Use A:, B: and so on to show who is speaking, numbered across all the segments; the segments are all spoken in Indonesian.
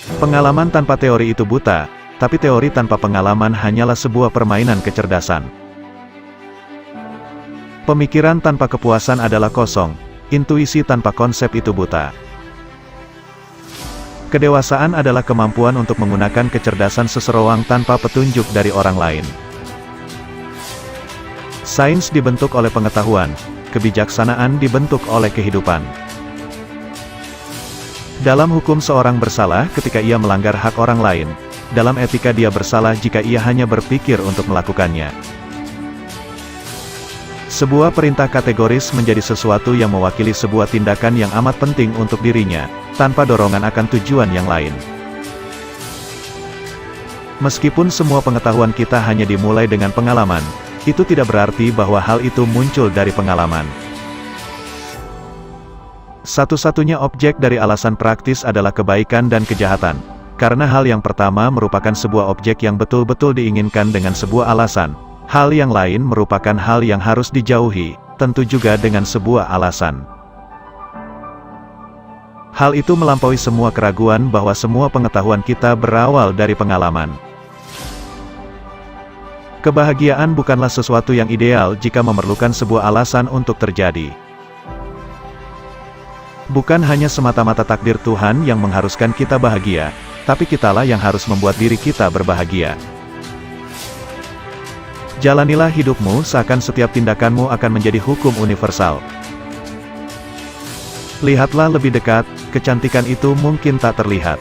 A: Pengalaman tanpa teori itu buta, tapi teori tanpa pengalaman hanyalah sebuah permainan kecerdasan. Pemikiran tanpa kepuasan adalah kosong, intuisi tanpa konsep itu buta. Kedewasaan adalah kemampuan untuk menggunakan kecerdasan seseorang tanpa petunjuk dari orang lain. Sains dibentuk oleh pengetahuan, kebijaksanaan dibentuk oleh kehidupan. Dalam hukum seorang bersalah ketika ia melanggar hak orang lain, dalam etika dia bersalah jika ia hanya berpikir untuk melakukannya. Sebuah perintah kategoris menjadi sesuatu yang mewakili sebuah tindakan yang amat penting untuk dirinya, tanpa dorongan akan tujuan yang lain. Meskipun semua pengetahuan kita hanya dimulai dengan pengalaman, itu tidak berarti bahwa hal itu muncul dari pengalaman. Satu-satunya objek dari alasan praktis adalah kebaikan dan kejahatan, karena hal yang pertama merupakan sebuah objek yang betul-betul diinginkan dengan sebuah alasan, hal yang lain merupakan hal yang harus dijauhi, tentu juga dengan sebuah alasan. Hal itu melampaui semua keraguan bahwa semua pengetahuan kita berawal dari pengalaman. Kebahagiaan bukanlah sesuatu yang ideal jika memerlukan sebuah alasan untuk terjadi. Bukan hanya semata-mata takdir Tuhan yang mengharuskan kita bahagia, tapi kitalah yang harus membuat diri kita berbahagia. Jalanilah hidupmu seakan setiap tindakanmu akan menjadi hukum universal. Lihatlah lebih dekat, kecantikan itu mungkin tak terlihat.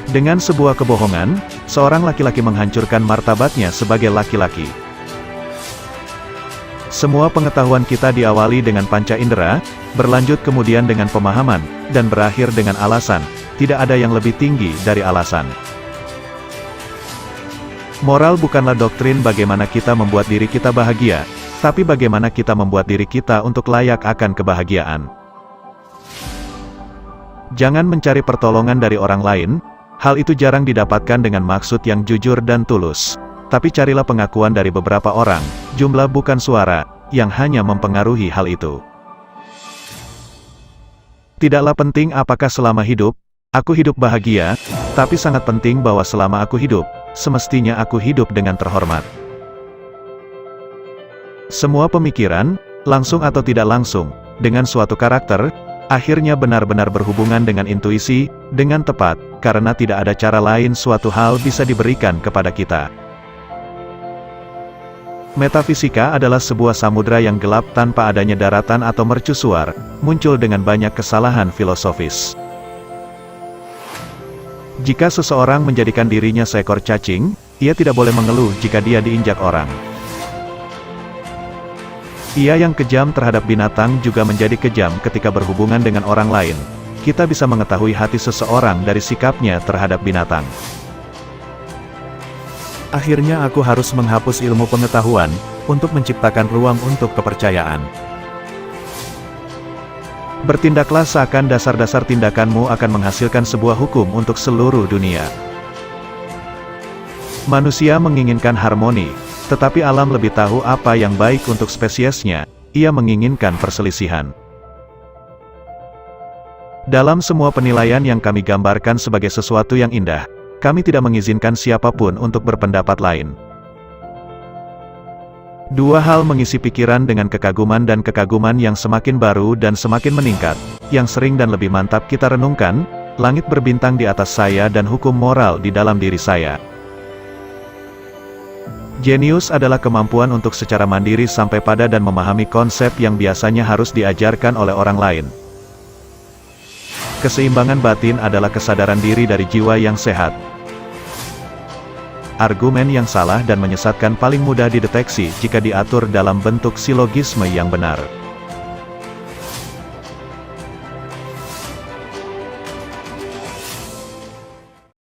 A: Dengan sebuah kebohongan, seorang laki-laki menghancurkan martabatnya sebagai laki-laki. Semua pengetahuan kita diawali dengan panca indera, berlanjut kemudian dengan pemahaman, dan berakhir dengan alasan. Tidak ada yang lebih tinggi dari alasan. Moral bukanlah doktrin bagaimana kita membuat diri kita bahagia, tapi bagaimana kita membuat diri kita untuk layak akan kebahagiaan. Jangan mencari pertolongan dari orang lain, hal itu jarang didapatkan dengan maksud yang jujur dan tulus. Tapi carilah pengakuan dari beberapa orang, jumlah bukan suara, yang hanya mempengaruhi hal itu. Tidaklah penting apakah selama hidup, aku hidup bahagia, tapi sangat penting bahwa selama aku hidup, semestinya aku hidup dengan terhormat. Semua pemikiran, langsung atau tidak langsung, dengan suatu karakter, akhirnya benar-benar berhubungan dengan intuisi, dengan tepat, karena tidak ada cara lain suatu hal bisa diberikan kepada kita. Metafisika adalah sebuah samudra yang gelap tanpa adanya daratan atau mercusuar, muncul dengan banyak kesalahan filosofis. Jika seseorang menjadikan dirinya seekor cacing, ia tidak boleh mengeluh jika dia diinjak orang. Ia yang kejam terhadap binatang juga menjadi kejam ketika berhubungan dengan orang lain. Kita bisa mengetahui hati seseorang dari sikapnya terhadap binatang. Akhirnya aku harus menghapus ilmu pengetahuan, untuk menciptakan ruang untuk kepercayaan. Bertindaklah seakan dasar-dasar tindakanmu akan menghasilkan sebuah hukum untuk seluruh dunia. Manusia menginginkan harmoni, tetapi alam lebih tahu apa yang baik untuk spesiesnya, ia menginginkan perselisihan. Dalam semua penilaian yang kami gambarkan sebagai sesuatu yang indah, kami tidak mengizinkan siapapun untuk berpendapat lain. Dua hal mengisi pikiran dengan kekaguman dan kekaguman yang semakin baru dan semakin meningkat, yang sering dan lebih mantap kita renungkan, langit berbintang di atas saya dan hukum moral di dalam diri saya. Jenius adalah kemampuan untuk secara mandiri sampai pada dan memahami konsep yang biasanya harus diajarkan oleh orang lain. Keseimbangan batin adalah kesadaran diri dari jiwa yang sehat. Argumen yang salah dan menyesatkan paling mudah dideteksi jika diatur dalam bentuk silogisme yang benar.